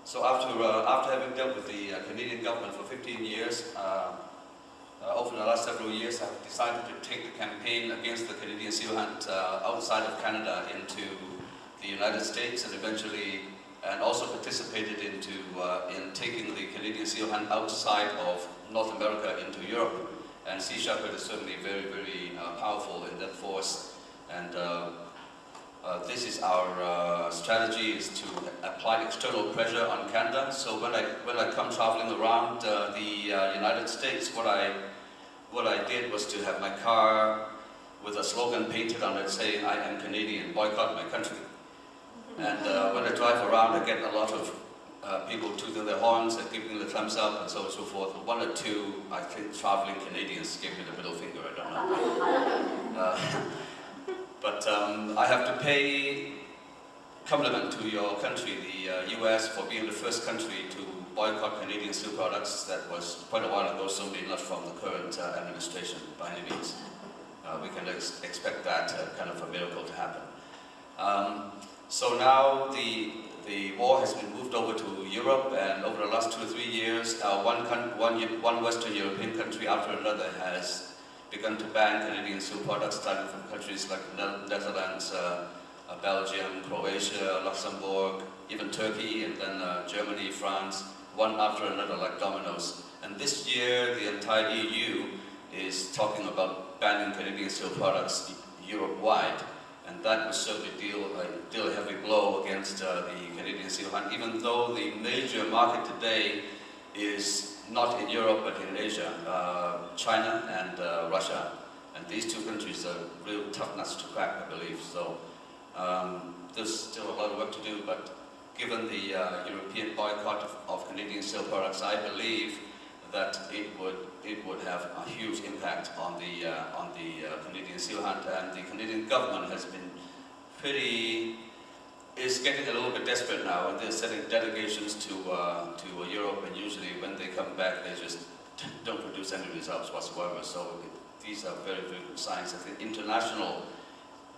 So after having dealt with the Canadian government for 15 years, over the last several years, I've decided to take the campaign against the Canadian seal hunt outside of Canada into the United States, and eventually, and also participated in taking the Canadian seal hunt outside of North America into Europe. And Sea Shepherd is certainly very, very powerful in that force. And this is our strategy, is to apply external pressure on Canada. So when I come traveling around the United States, what I did was to have my car with a slogan painted on it saying, "I am Canadian, boycott my country." And when I drive around, I get a lot of people tooting their horns and giving the thumbs up and so on and so forth. One or two, I think, traveling Canadians gave me the middle finger, I don't know. But I have to pay compliment to your country, the US, for being the first country to boycott Canadian steel products. That was quite a while ago, certainly not from the current administration by any means. We can expect that kind of a miracle to happen. So now the war has been moved over to Europe, and over the last 2 or 3 years, one Western European country after another has begun to ban Canadian steel products, starting from countries like Netherlands, Belgium, Croatia, Luxembourg, even Turkey, and then Germany, France, one after another like dominoes. And this year, the entire EU is talking about banning Canadian steel products Europe-wide. And that will certainly deal a heavy blow against the Canadian seal hunt, even though the major market today is not in Europe but in Asia, China and Russia. And these two countries are real tough nuts to crack, I believe. So there's still a lot of work to do, but given the European boycott of Canadian steel products, I believe that it would have a huge impact on the Canadian seal hunt, and the Canadian government has been is getting a little bit desperate now, and they're sending delegations to Europe, and usually when they come back, they just don't produce any results whatsoever. So these are very, very good signs. I think international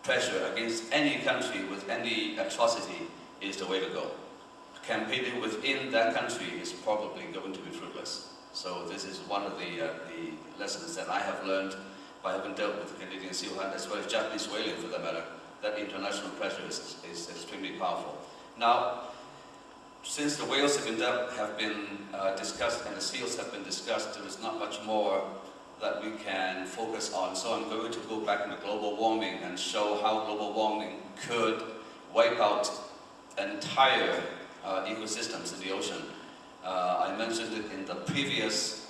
pressure against any country with any atrocity is the way to go. Campaigning within that country is probably going to be fruitless. So this is one of the lessons that I have learned by having dealt with the Canadian seal hunt, as well as Japanese whaling for that matter, that international pressure is extremely powerful. Now, since the whales have been discussed and the seals have been discussed, there is not much more that we can focus on. So I'm going to go back into global warming and show how global warming could wipe out entire ecosystems in the ocean. I mentioned it in the previous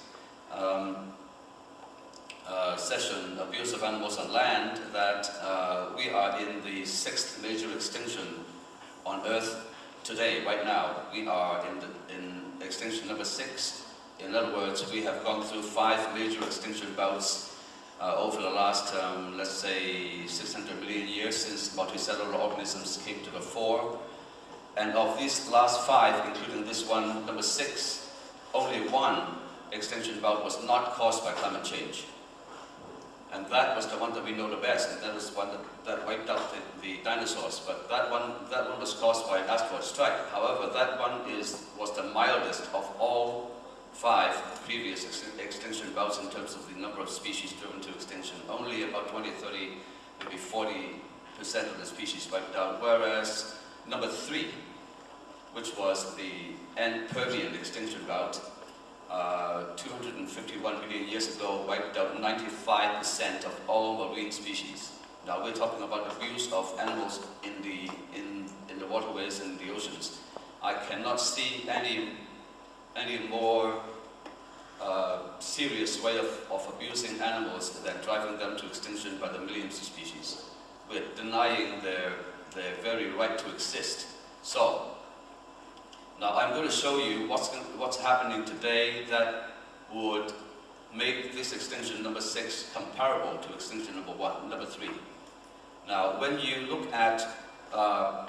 session, Abuse of Animals on Land, that we are in the 6th major extinction on Earth today, right now. We are in extinction number 6. In other words, we have gone through 5 major extinction bouts over the last, let's say, 600 million years since multicellular organisms came to the fore. And of these last 5, including this one, number 6, only one extinction bout was not caused by climate change. And that was the one that we know the best, and that was the one that wiped out the dinosaurs. But that one was caused by an asteroid strike. However, that one was the mildest of all 5 previous extinction bouts in terms of the number of species driven to extinction. Only about 20, 30, maybe 40% of the species wiped out, whereas number 3, which was the end Permian extinction bout, 251 million years ago, wiped out 95% of all marine species. Now we're talking about abuse of animals in the waterways and the oceans. I cannot see any more serious way of abusing animals than driving them to extinction by the millions of species. We're denying their very right to exist. So, now I'm going to show you what's happening today that would make this extinction number 6 comparable to extinction number 3. Now, when you look at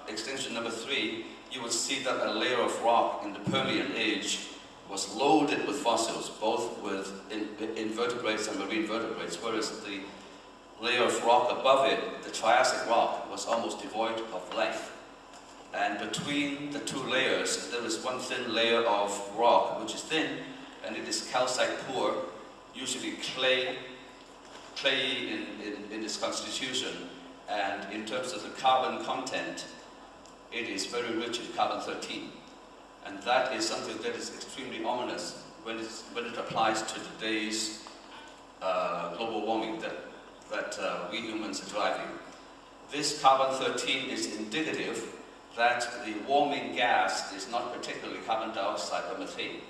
extinction number 3, you will see that a layer of rock in the Permian age was loaded with fossils, both with invertebrates and marine vertebrates, whereas the layer of rock above it, the Triassic rock, was almost devoid of life. And and between the two layers there is one thin layer of rock, which is thin, and it is calcite poor, usually clay in its constitution, and in terms of the carbon content, it is very rich in carbon-13. And that is something that is extremely ominous when it applies to today's global warming that we humans are driving. This carbon-13 is indicative that the warming gas is not particularly carbon dioxide or methane.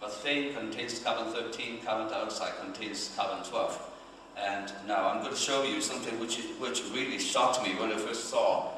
Methane contains carbon-13, carbon dioxide contains carbon-12. And now I'm going to show you something which really shocked me when I first saw